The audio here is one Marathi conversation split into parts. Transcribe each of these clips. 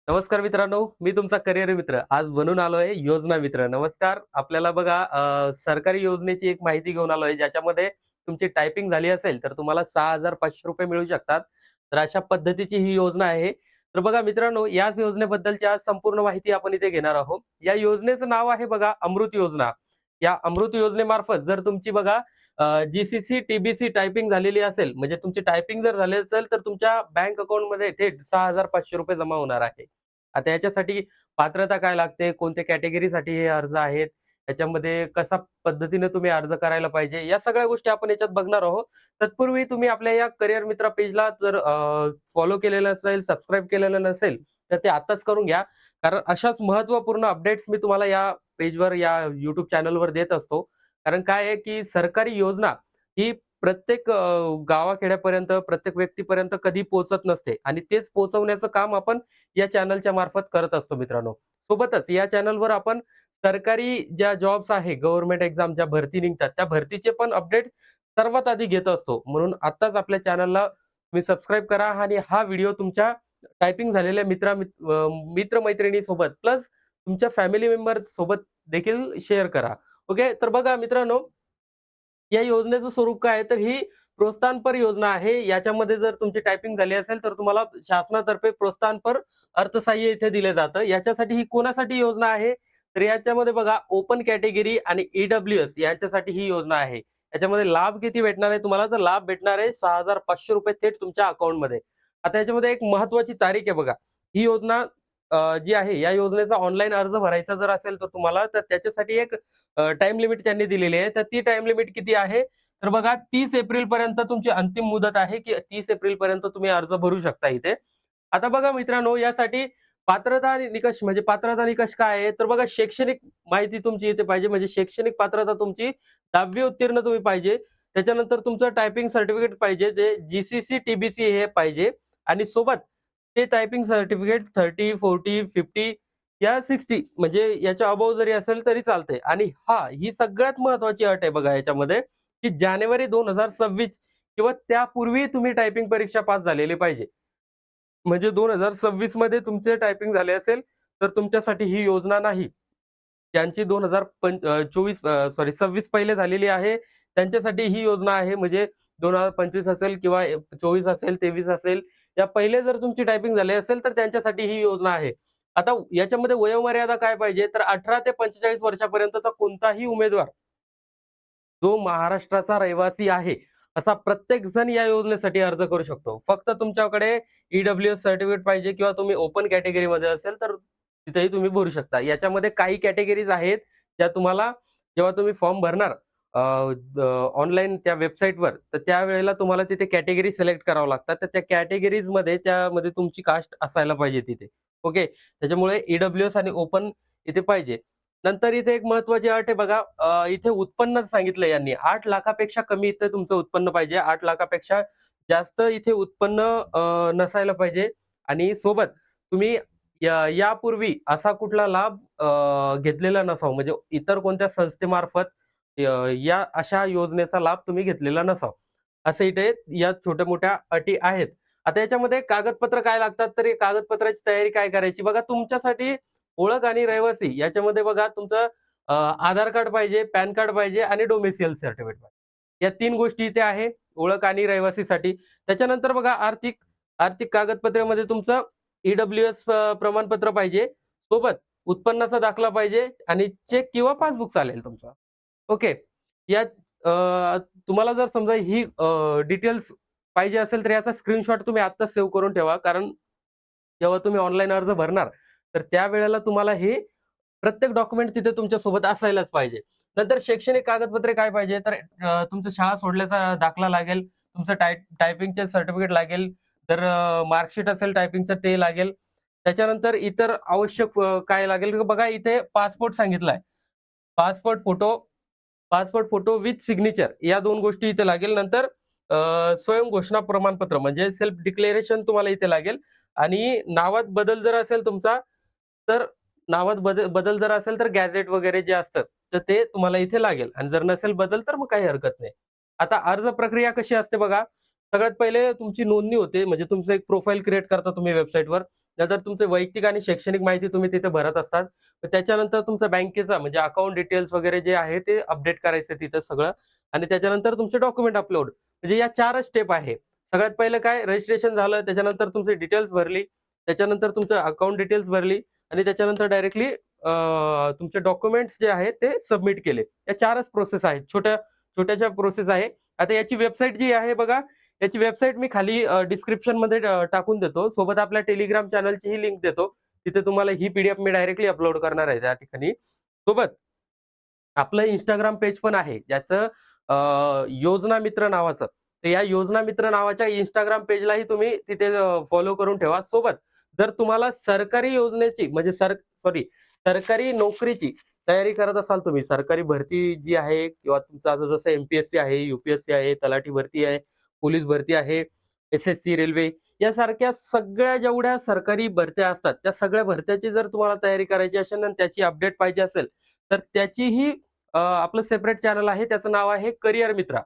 नमस्कार मित्रांनो, मी तुमचा करिअर मित्र. आज बनून आलोय योजना मित्र. नमस्कार. आपल्याला बघा सरकारी योजनेची एक माहिती घेऊन आलोय, ज्याच्यामध्ये तुमची टायपिंग झाली असेल, तर तुम्हाला ₹6,500 मिळू शकतात. तर अशा पद्धतीची ही योजना आहे. तर बघा मित्रांनो, याच योजनेबद्दलची आज संपूर्ण माहिती आपण इथे घेणार आहोत. या योजनेचं नाव आहे बघा अमृत योजना. या अमृत योजनेमार्फत जर तुमची बघा जी-सी-सी, टी-बी-सी टायपिंग झालेली असेल, म्हणजे तुमची टायपिंग जर झाली असेल, तर तुमच्या बँक अकाउंटमध्ये थेट ₹6,500 जमा होणार आहे. आता याच्यासाठी पात्रता काय लागते, कोणत्या कॅटेगरीसाठी हे अर्ज आहेत, त्याच्यामध्ये कशा पद्धतीने तुम्ही अर्ज करायला पाहिजे, या सगळ्या गोष्टी आपण याच्यात बघणार आहोत. तत्पूर्वी तुम्ही आपल्या या करिअर मित्र पेजला जर फॉलो केलेलं नसेल, सबस्क्राईब केलेलं नसेल, तर ते आत्ताच करून घ्या. कारण अशाच महत्त्वपूर्ण अपडेट्स मी तुम्हाला या पेजवर, या YouTube चॅनलवर देत असतो. कारण काय आहे, की सरकारी योजना ही प्रत्येक गावाखेड्यापर्यंत, प्रत्येक व्यक्तीपर्यंत कधी पोहोचत नसते आणि तेच पोहोचवण्याचं काम आपण या चॅनलच्या मार्फत करत असतो मित्रांनो. सोबतच या चॅनलवर आपण सरकारी ज्या जॉब्स आहे, गव्हर्नमेंट एक्झाम ज्या भरती निघतात, त्या भरतीचे पण अपडेट सर्वात आधी घेत असतो. म्हणून आत्ताच आपल्या चॅनलला तुम्ही सबस्क्राईब करा आणि हा व्हिडिओ तुमच्या टायपिंग झालेल्या मित्र-मैत्रिणीसोबत प्लस तुमच्या फॅमिली मेंबर सोबत देखील शेअर करा. ओके. तर बघा मित्रांनो, या योजनेचं स्वरूप काय आहे, तर ही प्रोत्साहनपर योजना आहे. याच्यामध्ये जर तुमची टायपिंग झाली असेल, तर तुम्हाला शासनातर्फे प्रोत्साहनपर अर्थसहाय्य इथे दिलं जातं. याच्यासाठी ही कोणासाठी योजना आहे? तर याच्यामध्ये बघा ओपन कॅटेगरी आणि ई-डब्ल्यू-एस यांच्यासाठी ही योजना आहे. याच्यामध्ये लाभ किती भेटणार आहे तुम्हाला? तर लाभ भेटणार आहे ₹6,500 थेट तुमच्या अकाउंटमध्ये. आता याच्यामध्ये एक महत्त्वाची तारीख आहे बघा. ही योजना जी आहे, या योजनेचा ऑनलाईन अर्ज भरायचा जर असेल, तर तुम्हाला तर त्याच्यासाठी एक टाईम लिमिट त्यांनी दिलेली आहे. तर ती टाईम लिमिट किती आहे? तर बघा 30 एप्रिलपर्यंत तुमची अंतिम मुदत आहे, की 30 एप्रिलपर्यंत तुम्ही अर्ज भरू शकता इथे. आता बघा मित्रांनो, यासाठी पात्रता आणि निकष म्हणजे पात्रता निकष काय आहे? तर बघा शैक्षणिक माहिती तुमची इथे पाहिजे. म्हणजे शैक्षणिक पात्रता तुमची 10वी उत्तीर्ण तुम्ही पाहिजे. त्याच्यानंतर तुमचं टायपिंग सर्टिफिकेट पाहिजे, जे जी-सी-सी, टी-बी-सी हे पाहिजे आणि सोबत ते टायपिंग सर्टिफिकेट 30, 40, 50 या 60 म्हणजे याच्या अबोव्ह जरी असेल तरी चालतंय. आणि ही सगळ्यात महत्त्वाची अट आहे बघा याच्यामध्ये, की जानेवारी 2026 किंवा त्यापूर्वी तुम्ही टायपिंग परीक्षा पास झालेली पाहिजे. म्हणजे 2026 मध्ये तुमचे टायपिंग झाले असेल, तर तुमच्यासाठी ही योजना नाही. ज्यांची 2024 26 पहिले झालेली आहे, त्यांच्यासाठी ही योजना आहे. म्हणजे 2025 असेल किंवा 24 असेल, 23 असेल, या पहिले जर तुमची टायपिंग झाली असेल, तर त्यांच्यासाठी ही योजना आहे. आता याच्यामध्ये वयोमर्यादा काय पाहिजे, तर 18 ते 45 वर्षापर्यंतचा कोणताही उमेदवार जो महाराष्ट्राचा रहिवासी आहे, असा प्रत्येक जण या योजनेसाठी अर्ज करू शकतो. फक्त तुमच्याकडे ई-डब्ल्यू-एस सर्टिफिकेट पाहिजे किंवा तुम्ही ओपन कॅटेगरीमध्ये असेल, तर तिथेही तुम्ही भरू शकता. याच्यामध्ये काही कॅटेगरीज आहेत, ज्या तुम्हाला जेव्हा तुम्ही फॉर्म भरणार ऑनलाईन त्या वेबसाईटवर, तर त्यावेळेला तुम्हाला तिथे कॅटेगरी सिलेक्ट करावं लागतात. तर त्या कॅटेगरीजमध्ये त्यामध्ये तुमची कास्ट असायला पाहिजे तिथे. ओके. त्याच्यामुळे ई-डब्ल्यू-एस आणि ओपन इथे पाहिजे. नंतर इथे एक महत्त्वाची अट आहे बघा, इथे उत्पन्न सांगितलं यांनी 8 लाखापेक्षा कमी इथे तुमचं उत्पन्न पाहिजे. 8 लाखापेक्षा जास्त इथे उत्पन्न नसायला पाहिजे आणि सोबत तुम्ही यापूर्वी असा कुठला लाभ घेतलेला नसावा. म्हणजे इतर कोणत्या संस्थेमार्फत या अशा योजनेचा लाभ तुम्ही घेतलेला नसावा. असं इथे या छोट्या-मोठ्या अटी आहेत. आता याच्यामध्ये कागदपत्र काय लागतात, तर हे कागदपत्राची तयारी काय करायची बघा, तुमच्यासाठी ओळख आणि रहिवासी याच्यामध्ये बघा तुमचं आधार कार्ड पाहिजे, पॅन कार्ड पाहिजे आणि डोमेसियल सर्टिफिकेट पाहिजे. या 3 गोष्टी इथे आहे ओळख आणि रहिवासीसाठी. त्याच्यानंतर बघा आर्थिक आर्थिक कागदपत्रामध्ये तुमचं ई-डब्ल्यू-एस प्रमाणपत्र पाहिजे. सोबत उत्पन्नाचा दाखला पाहिजे आणि चेक किंवा पासबुक चालेल तुमचं. ओके. यात तुम्हाला जर समजा ही डिटेल्स पाहिजे असेल, तर याचा स्क्रीनशॉट तुम्ही आत्ताच सेव्ह करून ठेवा. कारण जेव्हा तुम्ही ऑनलाईन अर्ज भरणार, तर त्यावेळेला तुम्हाला हे प्रत्येक डॉक्युमेंट तिथे तुमच्या सोबत असायलाच पाहिजे. नंतर शैक्षणिक कागदपत्रे काय पाहिजे, तर तुमचं शाळा सोडल्याचा दाखला लागेल, तुमचं टायपिंगचे सर्टिफिकेट लागेल, तर मार्कशीट असेल टायपिंगचं ते लागेल. त्याच्यानंतर इतर आवश्यक काय लागेल, तर बघा इथे पासपोर्ट सांगितलाय. Passport photo passport photo with signature या 2 गोष्टी इथे लागेल. नंतर स्वयं घोषणा प्रमाणपत्र म्हणजे सेल्फ डिक्लेरेशन तुम्हाला इथे लागेल आणि नावात बदल जर असेल तुमचा, तर नावात बदल जर असेल, तर गॅझेट वगैरे जे असतं, तर ते तुम्हाला इथे लागेल आणि जर नसेल बदल, तर मग काही हरकत नाही. आता अर्ज प्रक्रिया कशी असते बघा, सगळ्यात पहिले तुमची नोंदणी होते, म्हणजे तुमचं एक प्रोफाईल क्रिएट करता तुम्ही वेबसाईटवर. नंतर तुमचे वैयक्तिक आणि शैक्षणिक माहिती तुम्ही तिथे भरत असतात. तर त्याच्यानंतर तुमचा बँकेचा म्हणजे अकाउंट डिटेल्स वगैरे जे आहे ते अपडेट करायचं तिथं सगळं आणि त्याच्यानंतर तुमचे डॉक्युमेंट अपलोड. म्हणजे या 4च स्टेप आहे. सगळ्यात पहिलं काय रजिस्ट्रेशन झालं, त्याच्यानंतर तुमची डिटेल्स भरली, त्याच्यानंतर तुमचं अकाउंट डिटेल्स भरली आणि त्याच्यानंतर डायरेक्टली तुमचे डॉक्युमेंट्स जे आहेत ते सबमिट केले. या 4च प्रोसेस आहेत. छोट्याशा प्रोसेस आहे. आता याची वेबसाईट जी आहे बघा, याची वेबसाईट मी खाली डिस्क्रिप्शनमध्ये टाकून देतो. सोबत आपल्या टेलिग्राम चॅनलचीही लिंक देतो. तिथे तुम्हाला ही पी-डी-एफ मी डायरेक्टली अपलोड करणार आहे त्या ठिकाणी. सोबत आपलं Instagram पेज पण आहे. ज्याचं योजना मित्र नावाचं. तर या योजना मित्र नावाच्या Instagram पेजलाही तुम्ही तिथे फॉलो करून ठेवा. सोबत जर तुम्हाला सरकारी योजनेची म्हणजे सरकारी नोकरीची तयारी करत असाल तुम्ही, सरकारी भरती जी आहे किंवा तुमचं आता जसं एम-पी-एस-सी आहे, यू-पी-एस-सी आहे, तलाठी भरती आहे, पोलीस भरती आहे, एस-एस-सी, रेल्वे यासारख्या सगळ्या जेवढ्या सरकारी भरत्या असतात, त्या सगळ्या भरत्याची जर तुम्हाला तयारी करायची असेल आणि त्याची अपडेट पाहिजे असेल, तर त्याचीही आपलं सेपरेट चॅनल आहे. त्याचं नाव आहे करियर मित्रा.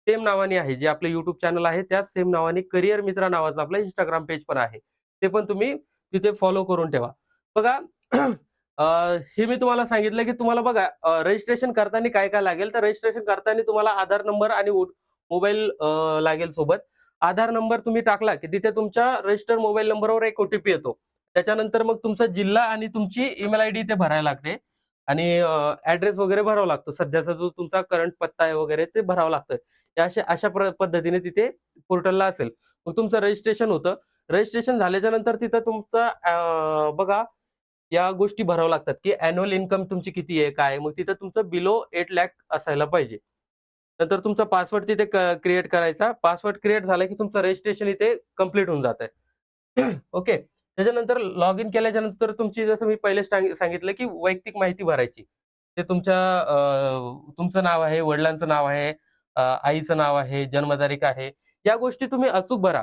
सेम नावाने आहे. जे आपलं YouTube चॅनल आहे त्याच सेम नावाने करियर मित्रा नावाचं आपलं Instagram पेज पण आहे. ते पण तुम्ही तिथे फॉलो करून ठेवा. बघा अ, हे मी तुम्हाला सांगितलं, की तुम्हाला बघा रजिस्ट्रेशन करताना काय-काय लागेल, तर रजिस्ट्रेशन करताना तुम्हाला आधार नंबर आणि मोबाईल लागेल सोबत. आधार नंबर तुम्ही टाकला, की तिथे तुमच्या रजिस्टर्ड मोबाईल नंबरवर एक ओ-टी-पी येतो. त्याच्यानंतर मग तुमचा जिल्हा आणि तुमची ईमेल आयडी इथे भरायला लागते. आणि ॲड्रेस वगैरे भरावा लागतो. सध्याचा जो तुमचा करंट पत्ता आहे वगैरे ते भरावं लागतं. ते अशा पद्धतीने तिथे पोर्टलला असेल. मग तुमचं रजिस्ट्रेशन होतं. रजिस्ट्रेशन झाल्याच्या नंतर तिथं तुमचं बघा या गोष्टी भराव्या लागतात, की अॅन्युअल इन्कम तुमची किती आहे, काय आहे? मग तिथं तुमचं बिलो 8 लाख असायला पाहिजे. नंतर तुमचा पासवर्ड तिथे क्रिएट करायचा. पासवर्ड क्रिएट झाला, की तुमचं रजिस्ट्रेशन इथे कंप्लीट होऊन जातंय. ओके. त्याच्यानंतर लॉग इन केल्याच्या नंतर तुमची जसं मी पहिले सांगितलं, की वैयक्तिक माहिती भरायची. ते तुमचं नाव आहे, वडिलांचं नाव आहे, आईचं नाव आहे, जन्मतारीख आहे. या गोष्टी तुम्ही अचूक भरा.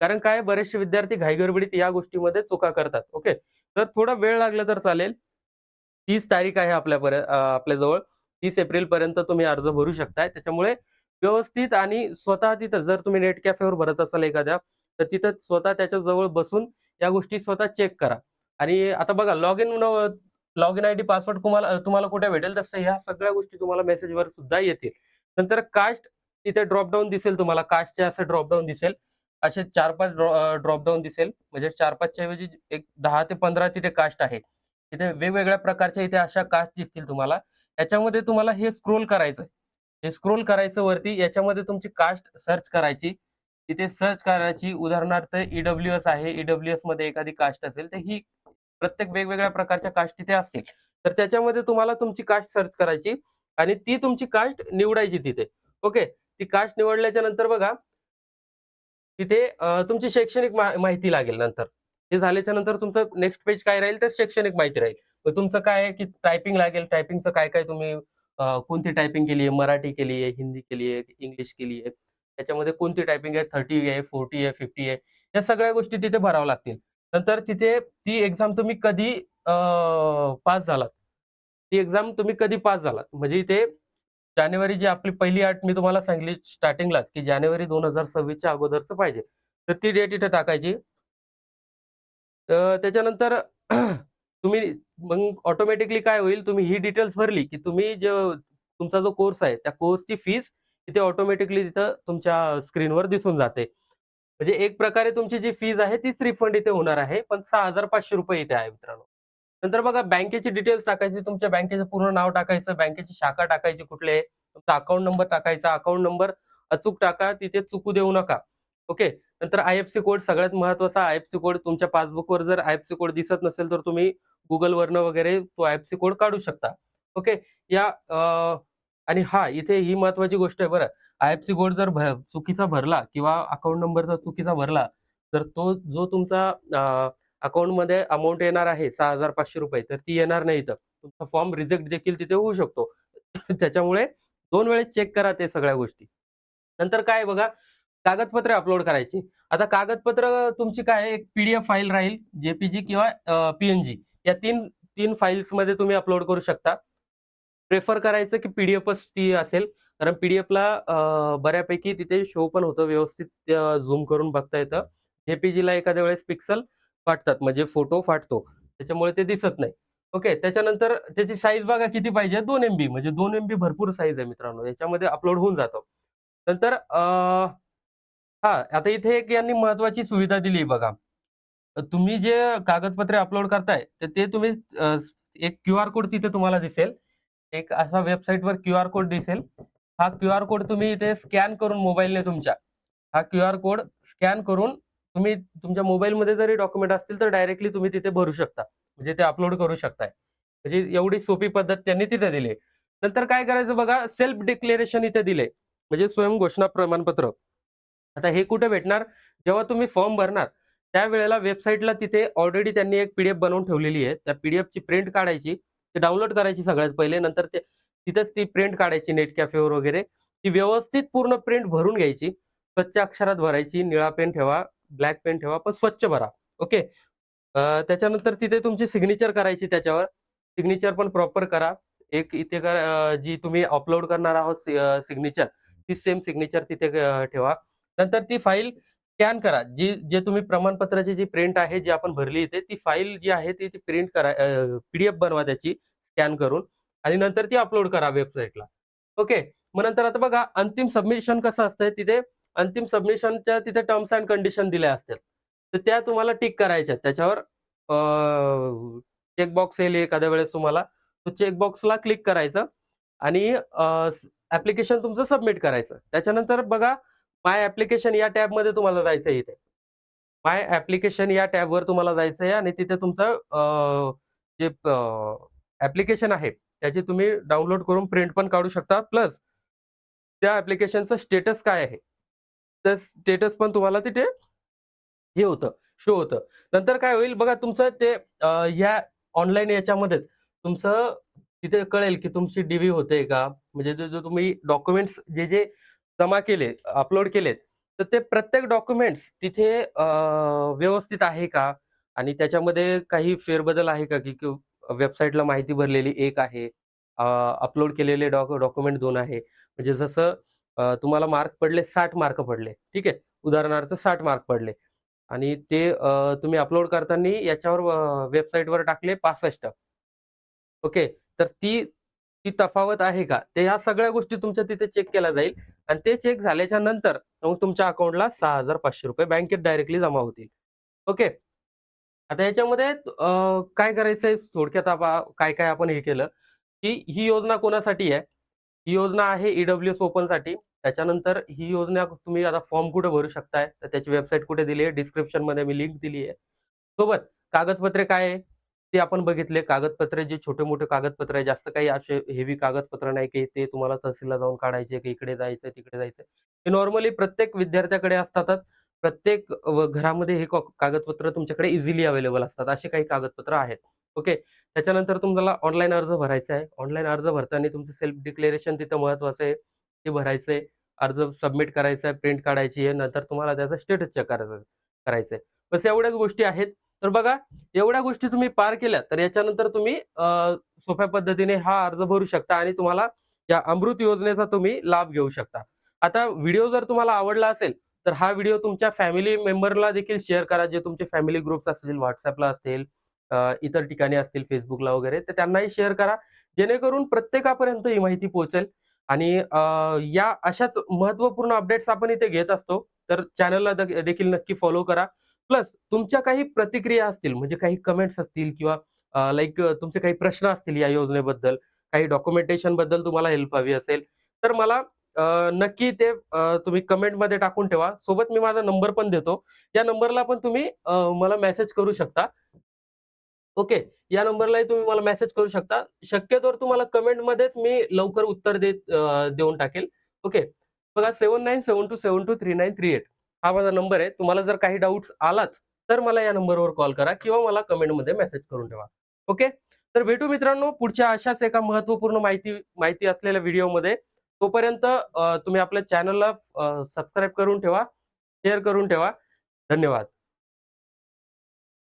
कारण काय बरेचसे विद्यार्थी घाईगडबडीत या गोष्टीमध्ये चुका करतात. ओके. तर थोडा वेळ लागला तर चालेल. 30 तारीख आहे आपल्याजवळ. 30 एप्रिलपर्यंत तुम्ही अर्ज भरू शकताय. त्याच्यामुळे व्यवस्थित आणि स्वतः तिथं जर तुम्ही नेट कॅफेवर भरत असाल एखाद्या, तर तिथं स्वतः त्याच्या जवळ बसून या गोष्टी स्वतः चेक करा. आणि आता बघा लॉगिन आयडी पासवर्ड तुम्हाला कुठे भेटेल तसं ह्या सगळ्या गोष्टी तुम्हाला मेसेजवर सुद्धा येतील. नंतर कास्ट तिथे ड्रॉप दिसेल तुम्हाला. कास्टचे असं ड्रॉप दिसेल. असे 4-5 ड्रॉप दिसेल. म्हणजे 4-5 च्या ऐवजी एक 10 ते 15 तिथे कास्ट आहे. तिथे वेगवेगळ्या प्रकारच्या इथे अशा कास्ट दिसतील तुम्हाला. याच्यामध्ये तुम्हाला हे स्क्रोल करायचंय. हे स्क्रोल करायचं वरती याच्यामध्ये तुमची कास्ट सर्च करायची. तिथे सर्च करायची. उदाहरणार्थ ई-डब्ल्यू-एस आहे. ई-डब्ल्यू-एसमध्ये एखादी कास्ट असेल, तर ही प्रत्येक वेगवेगळ्या प्रकारच्या कास्ट तिथे असतील. तर त्याच्यामध्ये तुम्हाला तुमची कास्ट सर्च करायची आणि ती तुमची कास्ट निवडायची तिथे. ओके. ती कास्ट निवडल्याच्या नंतर बघा तिथे तुमची शैक्षणिक माहिती लागेल नंतर. ते झाल्याच्या नंतर तुमचं नेक्स्ट पेज काय राहील तर शैक्षणिक माहिती राहील. मग तुमचं काय आहे की टायपिंग लागेल. टायपिंगचं काय-काय तुम्ही कोणती टायपिंग केली आहे, मराठी केली आहे, हिंदी केली आहे, इंग्लिश केली आहे. त्याच्यामध्ये कोणती टायपिंग आहे 30 आहे, 40 आहे, 50 आहे. या सगळ्या गोष्टी तिथे भराव्या लागतील. नंतर तिथे ती एक्झाम तुम्ही कधी पास झालात. ती एक्झाम तुम्ही कधी पास झालात. म्हणजे इथे जानेवारी जी आपली पहिली अट मी तुम्हाला सांगितली स्टार्टिंगलाच, की जानेवारी 2026 च्या अगोदरचं पाहिजे. तर ती डेट इथे टाकायची. त्याच्यानंतर तुम्ही मग ऑटोमॅटिकली काय होईल, तुम्ही ही डिटेल्स भरली, की तुमचा जो कोर्स आहे, त्या कोर्सची फीस तिथे ऑटोमॅटिकली तिथं तुमच्या स्क्रीनवर दिसून जाते. म्हणजे एक प्रकारे तुमची जी फीज आहे तीच रिफंड इथे होणार आहे. पण ₹6,500 इथे आहे मित्रांनो. नंतर बघा बँकेची डिटेल्स टाकायची. तुमच्या बँकेचं पूर्ण नाव टाकायचं, बँकेची शाखा टाकायची कुठली आहे, तुमचा अकाउंट नंबर टाकायचा. अकाउंट नंबर अचूक टाका, तिथे चुकू देऊ नका. ओके. नंतर आय-एफ-सी कोड सगळ्यात महत्त्वाचा आय-एफ-सी कोड तुमच्या पासबुकवर जर आय-एफ-सी कोड दिसत नसेल, तर तुम्ही Googleवरनं वगैरे तो आय-एफ-सी कोड काढू शकता. ओके. या आणि हां, इथे ही महत्त्वाची गोष्ट आहे बरं. आय-एफ-सी कोड जर चुकीचा भरला किंवा अकाउंट नंबर जर चुकीचा भरला, तर तो जो तुमचा अकाउंटमध्ये अमाउंट येणार आहे ₹6,500 तर ती येणार नाही इथं. तुमचा फॉर्म रिजेक्ट देखील तिथे होऊ शकतो. त्याच्यामुळे 2 वेळेस चेक करा ते सगळ्या गोष्टी. नंतर काय आहे बघा, कागदपत्रे अपलोड करायची. आता कागदपत्र तुमची काय आहे, एक पी-डी-एफ फाईल राहील, जे-पी-जी किंवा पी-एन-जी या 3 फाईल्समध्ये तुम्ही अपलोड करू शकता. प्रिफर करायचं की पी-डी-एफच ती असेल. कारण पीडीएफला बऱ्यापैकी तिथे शो पण होतं व्यवस्थित झूम करून बघता येतं. जेपीजीला एखाद्या वेळेस पिक्सल फाटतात म्हणजे फोटो फाटतो. त्याच्यामुळे ते दिसत नाही. ओके. त्याच्यानंतर त्याची साईज बघा किती पाहिजे 2 एमबी म्हणजे 2 एमबी भरपूर साईज आहे मित्रांनो. याच्यामध्ये अपलोड होऊन जातं. नंतर हां, आता इथे एक यांनी महत्त्वाची सुविधा दिली आहे बघा. तुम्ही जे कागदपत्रे अपलोड करताय, तर ते तुम्ही अ, एक क्यूआर कोड तिथे तुम्हाला दिसेल. एक असा वेबसाईटवर क्यूआर कोड दिसेल. हा क्यूआर कोड तुम्ही इथे स्कॅन करून मोबाईलने तुमच्या, हा क्यूआर कोड स्कॅन करून तुम्ही तुमच्या मोबाईलमध्ये जरी डॉक्युमेंट असतील, तर डायरेक्टली तुम्ही तिथे भरू शकता. म्हणजे ते अपलोड करू शकताय. म्हणजे एवढी सोपी पद्धत त्यांनी तिथे दिली आहे. नंतर काय करायचं बघा, सेल्फ डिक्लेरेशन इथे दिले. म्हणजे स्वयंघोषणा प्रमाणपत्र. आता हे कुठे भेटणार? जेव्हा तुम्ही फॉर्म भरणार, त्यावेळेला वेबसाईटला तिथे ऑलरेडी त्यांनी एक पीडीएफ बनवून ठेवलेली आहे. त्या पीडीएफची प्रिंट काढायची, ते डाउनलोड करायची सगळ्यात पहिले. नंतर ते तिथेच ती प्रिंट काढायची नेट कॅफेवर वगैरे. ती व्यवस्थित पूर्ण प्रिंट भरून घ्यायची. स्वच्छ अक्षरात भरायची. निळा पेन ठेवा, ब्लॅक पेन ठेवा, पण स्वच्छ भरा. ओके. त्याच्यानंतर तिथे तुमची सिग्नेचर करायची त्याच्यावर. सिग्नेचर पण प्रॉपर करा. एक इथे जी तुम्ही अपलोड करणार आहोत सिग्नेचर, ती सेम सिग्नेचर तिथे ठेवा. नंतर ती फाईल स्कॅन करा. जे तुम्ही प्रमाणपत्राची जी प्रिंट आहे, जी आपण भरली इथे, ती फाईल जी आहे ती प्रिंट करा पीडीएफ बनवा त्याची स्कॅन करून आणि नंतर ती अपलोड करा वेबसाईटला. ओके. मग नंतर आता बघा अंतिम सबमिशन कसं असतंय तिथे अंतिम सबमिशनच्या तिथे टर्म्स एंड कंडिशन दिल्या असतात. तर त्या तुम्हाला टिक करायच्या त्याच्यावर चेक बॉक्स येईल एखाद्या वेळेस तुम्हाला. तो चेक बॉक्सला क्लिक करायचं आणि ॲप्लिकेशन तुमचं सबमिट करायचं. त्याच्यानंतर बघा माय ॲप्लिकेशन या टॅबमध्ये तुम्हाला जायचं आहे इथे. माय ॲप्लिकेशन या टॅबवर तुम्हाला जायचं आहे आणि तिथे तुमचं जे ॲप्लिकेशन आहे, त्याची तुम्ही डाउनलोड करून प्रिंट पण काढू शकता. प्लस त्या ॲप्लिकेशनचं स्टेटस काय आहे? तर स्टेटस पण तुम्हाला तिथे हे होतं, शो होतं. नंतर काय होईल बघा तुमचं ते ह्या ऑनलाईन याच्यामध्येच तुमचं तिथे कळेल, की तुमची डी होते का? म्हणजे जे तुम्ही डॉक्युमेंट्स जे जमा केले, अपलोड केलेत, तर ते प्रत्येक डॉक्युमेंट्स तिथे व्यवस्थित आहे का? आणि त्याच्यामध्ये काही फेरबदल आहे का? की वेबसाईटला माहिती भरलेली एक आहे, अपलोड केलेले डॉक्युमेंट 2 आहे. म्हणजे जसं तुम्हाला मार्क पडले 60 मार्क पडले, ठीक आहे. उदाहरणार्थ 60 मार्क पडले. आणि ते तुम्ही अपलोड करताना याच्यावर वेबसाईटवर टाकले 65. ओके. तर ती तफावत आहे का? ते ह्या सगळ्या गोष्टी तुमच्या तिथे चेक केल्या जाईल आणि ते चेक झाल्याच्या नंतर मग तुमच्या अकाउंटला ₹6,500 बँकेत डायरेक्टली जमा होतील. ओके. आता याच्यामध्ये काय करायचंय थोडक्यात काय-काय आपण हे केलं, की ही योजना कोणासाठी आहे? ही योजना आहे ई-डब्ल्यू-एस ओपनसाठी. त्याच्यानंतर ही योजना तुम्ही आता फॉर्म कुठे भरू शकताय, तर त्याची वेबसाईट कुठे दिली आहे, डिस्क्रिप्शनमध्ये मी लिंक दिली आहे. सोबत कागदपत्रे काय आहे, ते आपण बघितले. कागदपत्रे जे छोटे-मोठे कागदपत्र आहे, जास्त काही असे हेवी कागदपत्र नाही, की ते तुम्हाला तहसीलला जाऊन काढायचे, की इकडे जायचं, तिकडे जायचं. हे नॉर्मली प्रत्येक विद्यार्थ्याकडे असतातच. प्रत्येक घरामध्ये हे कागदपत्र तुमच्याकडे इझिली अवेलेबल असतात. असे काही कागदपत्र आहेत. ओके. त्याच्यानंतर तुम्हाला ऑनलाईन अर्ज भरायचा आहे. ऑनलाईन अर्ज भरताना तुमचं सेल्फ डिक्लेरेशन तिथं महत्त्वाचं आहे. ते भरायचं आहे. अर्ज सबमिट करायचा आहे, प्रिंट काढायची आहे. नंतर तुम्हाला त्याचा स्टेटस चेक करायचं आहे. बस एवढ्याच गोष्टी आहेत. तर बघा एवढ्या गोष्टी तुम्ही पार केल्या, तर याच्यानंतर तुम्ही सोप्या पद्धतीने हा अर्ज भरू शकता आणि तुम्हाला या अमृत योजनेचा तुम्ही लाभ घेऊ शकता. आता व्हिडिओ जर तुम्हाला आवडला असेल, तर हा व्हिडिओ तुमच्या फॅमिली मेंबरला देखील शेअर करा. जे तुमचे फॅमिली ग्रुप्स असतील, WhatsAppला असतील, इतर ठिकाणी असतील Facebookला वगैरे, तर त्यांनाही शेअर करा. जेणेकरून प्रत्येकापर्यंत ही माहिती पोहोचेल आणि या अशाच महत्त्वपूर्ण अपडेट्स आपण इथे घेत असतो. तर चॅनलला देखील नक्की फॉलो करा. प्लस तुमच्या काही प्रतिक्रिया असतील, म्हणजे काही कमेंट्स असतील किंवा तुमचे काही प्रश्न असतील या योजनेबद्दल, काही डॉक्युमेंटेशन बद्दल तुम्हाला हेल्प हवी असेल, तर मला नक्की ते तुम्ही कमेंटमध्ये टाकून ठेवा. सोबत मी माझा नंबर पण देतो. या नंबरला पण तुम्ही मला मेसेज करू शकता. ओके. या नंबरलाही तुम्ही मला मेसेज करू शकता. शक्यतोवर तुम्हाला कमेंटमध्येच मी लवकर उत्तर देऊन टाकेल. ओके. बघा 7972723938 हा माझा नंबर आहे. तुम्हाला जर काही डाउट्स आलाच, तर मला या नंबरवर कॉल करा किंवा मला कमेंटमध्ये मेसेज करून ठेवा. ओके. तर भेटू मित्रांनो पुढच्या अशाच एका महत्त्वपूर्ण माहिती माहिती असलेल्या व्हिडिओमध्ये. तोपर्यंत तुम्ही आपल्या चॅनलला सबस्क्राईब करून ठेवा, शेअर करून ठेवा. धन्यवाद.